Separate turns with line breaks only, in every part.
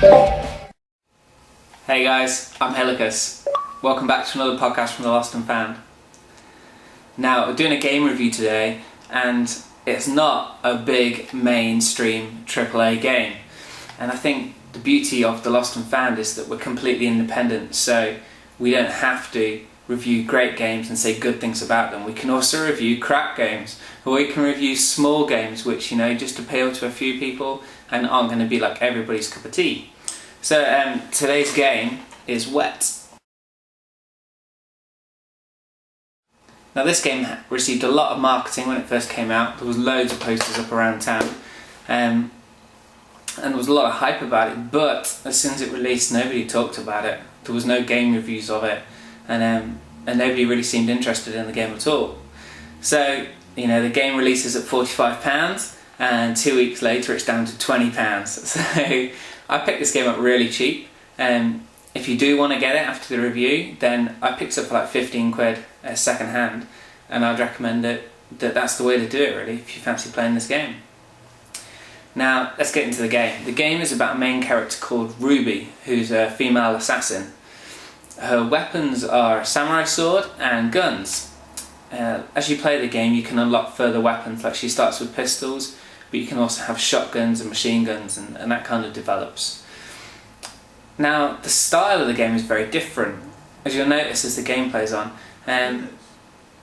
Hey guys, I'm Hilikus. Welcome back to another podcast from the Lost and Found. Now, we're doing a game review today, and it's not a big mainstream AAA game. And I think the beauty of the Lost and Found is that we're completely independent, so we don't have to review great games and say good things about them. We can also review crap games, or we can review small games which, just appeal to a few people and aren't going to be like everybody's cup of tea. So today's game is w.e.t. Now this game received a lot of marketing when it first came out. There was loads of posters up around town, and there was a lot of hype about it, but as soon as it released nobody talked about it. There was no game reviews of it, and nobody really seemed interested in the game at all. So the game releases at £45, and 2 weeks later it's down to £20. So I picked this game up really cheap. If you do want to get it after the review, then I picked it up for like 15 quid second hand, and I'd recommend it. That's the way to do it really if you fancy playing this game. Now let's get into the game. The game is about a main character called Rubi, who's a female assassin. Her weapons are a samurai sword and guns. As you play the game you can unlock further weapons, like she starts with pistols, but you can also have shotguns and machine guns, and that kind of develops. Now the style of the game is very different. As you'll notice as the game plays on,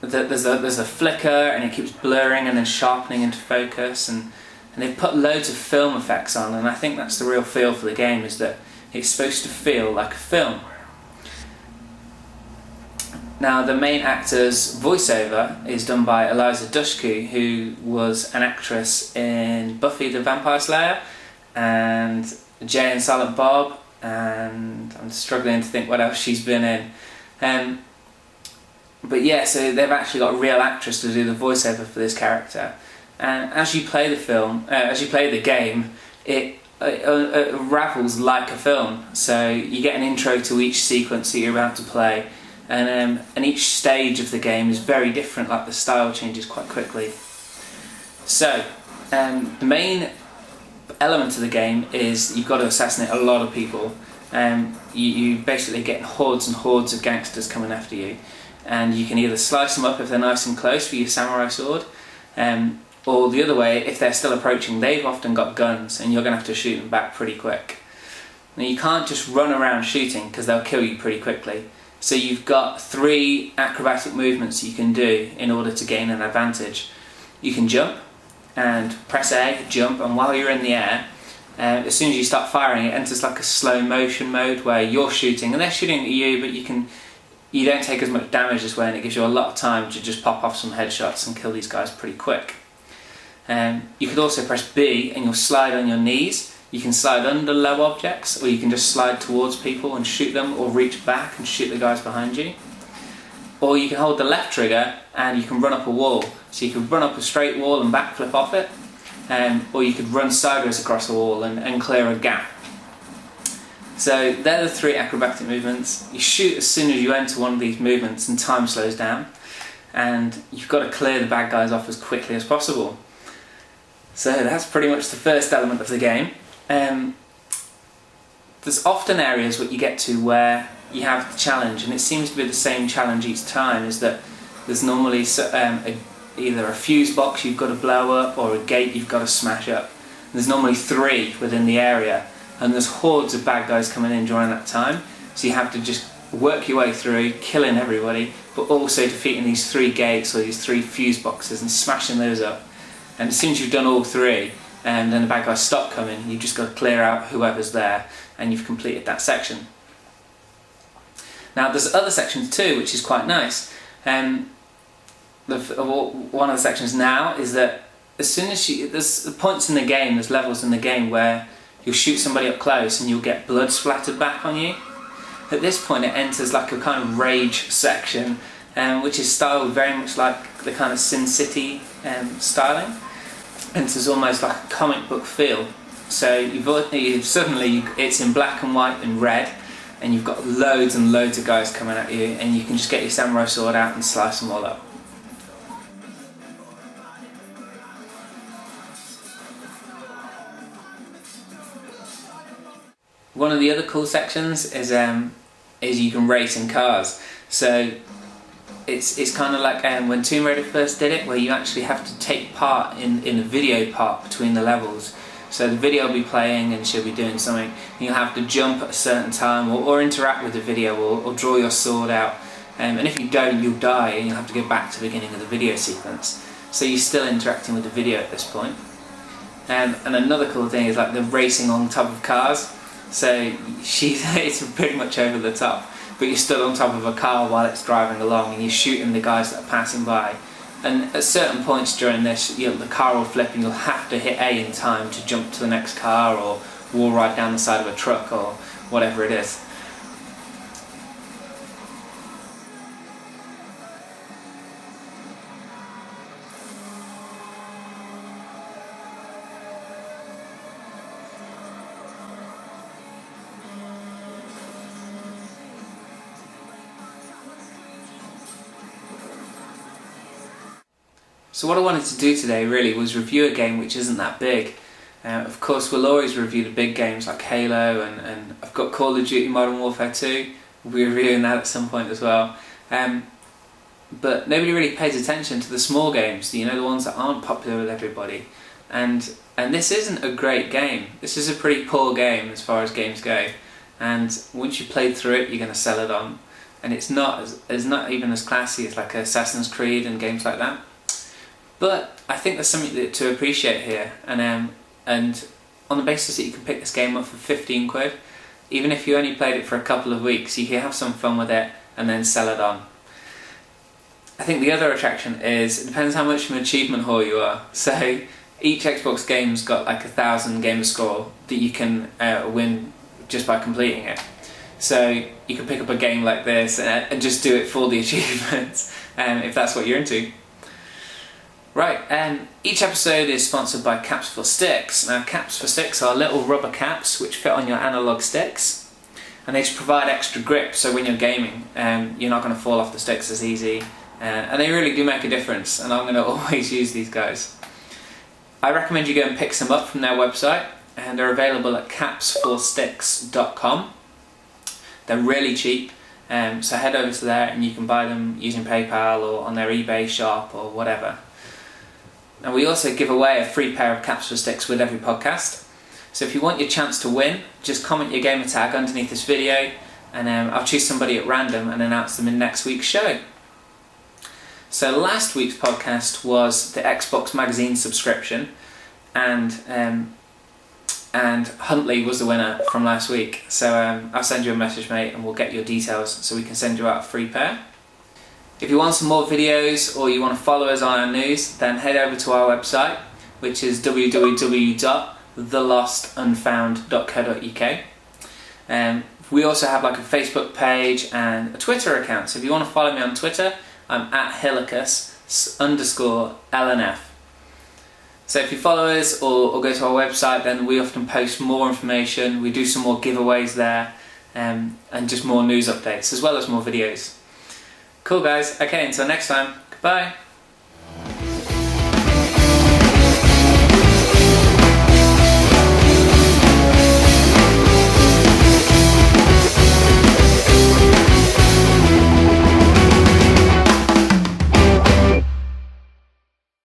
there's a flicker and it keeps blurring and then sharpening into focus, and they've put loads of film effects on, and I think that's the real feel for the game, is that it's supposed to feel like a film. Now the main actor's voiceover is done by Eliza Dushku, who was an actress in Buffy the Vampire Slayer and Jay and Silent Bob, and I'm struggling to think what else she's been in. But yeah, so they've actually got a real actress to do the voiceover for this character. And as you play the game, it unravels like a film. So you get an intro to each sequence that you're about to play, and each stage of the game is very different. Like the style changes quite quickly. So the main element of the game is you've got to assassinate a lot of people. You basically get hordes and hordes of gangsters coming after you, and you can either slice them up if they're nice and close with your samurai sword, or the other way, if they're still approaching, they've often got guns and you're going to have to shoot them back pretty quick. Now you can't just run around shooting because they'll kill you pretty quickly. So you've got 3 acrobatic movements you can do in order to gain an advantage. You can jump and press A, jump, and while you're in the air, as soon as you start firing, it enters like a slow motion mode where you're shooting and they're shooting at you, but you don't take as much damage this way, and it gives you a lot of time to just pop off some headshots and kill these guys pretty quick. You could also press B and you'll slide on your knees. You can slide under low objects, or you can just slide towards people and shoot them, or reach back and shoot the guys behind you. Or you can hold the left trigger and you can run up a wall. So you could run up a straight wall and backflip off it, or you could run sideways across a wall and clear a gap. So they're the 3 acrobatic movements. You shoot as soon as you enter one of these movements and time slows down, and you've got to clear the bad guys off as quickly as possible. So that's pretty much the first element of the game. There's often areas where you get to where you have the challenge, and it seems to be the same challenge each time, is that there's normally either a fuse box you've got to blow up or a gate you've got to smash up. There's normally 3 within the area, and there's hordes of bad guys coming in during that time, so you have to just work your way through, killing everybody, but also defeating these 3 gates or these 3 fuse boxes and smashing those up. And as soon as you've done all 3, then the bad guys stop coming. You've just got to clear out whoever's there, and you've completed that section. Now there's other sections too, which is quite nice. One of the sections now is that as soon as there's points in the game, there's levels in the game where you'll shoot somebody up close and you'll get blood splattered back on you. At this point it enters like a kind of rage section, which is styled very much like the kind of Sin City styling. Enters almost like a comic book feel. So suddenly it's in black and white and red, and you've got loads and loads of guys coming at you, and you can just get your samurai sword out and slice them all up. One of the other cool sections is you can race in cars. So it's kind of like when Tomb Raider first did it, where you actually have to take part in the video part between the levels. So the video will be playing and she'll be doing something, and you'll have to jump at a certain time or interact with the video or draw your sword out. And if you don't, you'll die and you'll have to go back to the beginning of the video sequence. So you're still interacting with the video at this point. And another cool thing is like the racing on top of cars. So it's pretty much over the top, but you're stood on top of a car while it's driving along and you're shooting the guys that are passing by. And at certain points during this, the car will flip and you'll have to hit A in time to jump to the next car or wall ride down the side of a truck or whatever it is. So what I wanted to do today really was review a game which isn't that big. Of course we'll always review the big games like Halo and I've got Call of Duty Modern Warfare 2, we'll be reviewing that at some point as well. But nobody really pays attention to the small games, the ones that aren't popular with everybody. And this isn't a great game. This is a pretty poor game as far as games go. And once you've played through it, you're going to sell it on. And it's not even as classy as like Assassin's Creed and games like that. But I think there's something to appreciate here, and on the basis that you can pick this game up for 15 quid, even if you only played it for a couple of weeks, you can have some fun with it and then sell it on. I think the other attraction is, it depends how much of an achievement whore you are. So each Xbox game's got like 1,000 gamer score that you can win just by completing it. So you can pick up a game like this and just do it for the achievements, if that's what you're into. Right, each episode is sponsored by Caps for Sticks. Now Caps for Sticks are little rubber caps which fit on your analog sticks, and they just provide extra grip so when you're gaming you're not going to fall off the sticks as easy, and they really do make a difference, and I'm going to always use these guys. I recommend you go and pick some up from their website, and they're available at capsforsticks.com. They're really cheap, so head over to there and you can buy them using PayPal or on their eBay shop or whatever. And we also give away a free pair of Caps for Sticks with every podcast. So if you want your chance to win, just comment your gamer tag underneath this video, and I'll choose somebody at random and announce them in next week's show. So last week's podcast was the Xbox Magazine subscription, and Huntley was the winner from last week. So I'll send you a message, mate, and we'll get your details so we can send you out a free pair. If you want some more videos or you want to follow us on our news, then head over to our website, which is www.thelostunfound.co.uk. We also have like a Facebook page and a Twitter account, so if you want to follow me on Twitter, I'm at Hilikus_LNF. So if you follow us or go to our website, then we often post more information, we do some more giveaways there, and just more news updates, as well as more videos. Cool guys, okay, until next time, goodbye.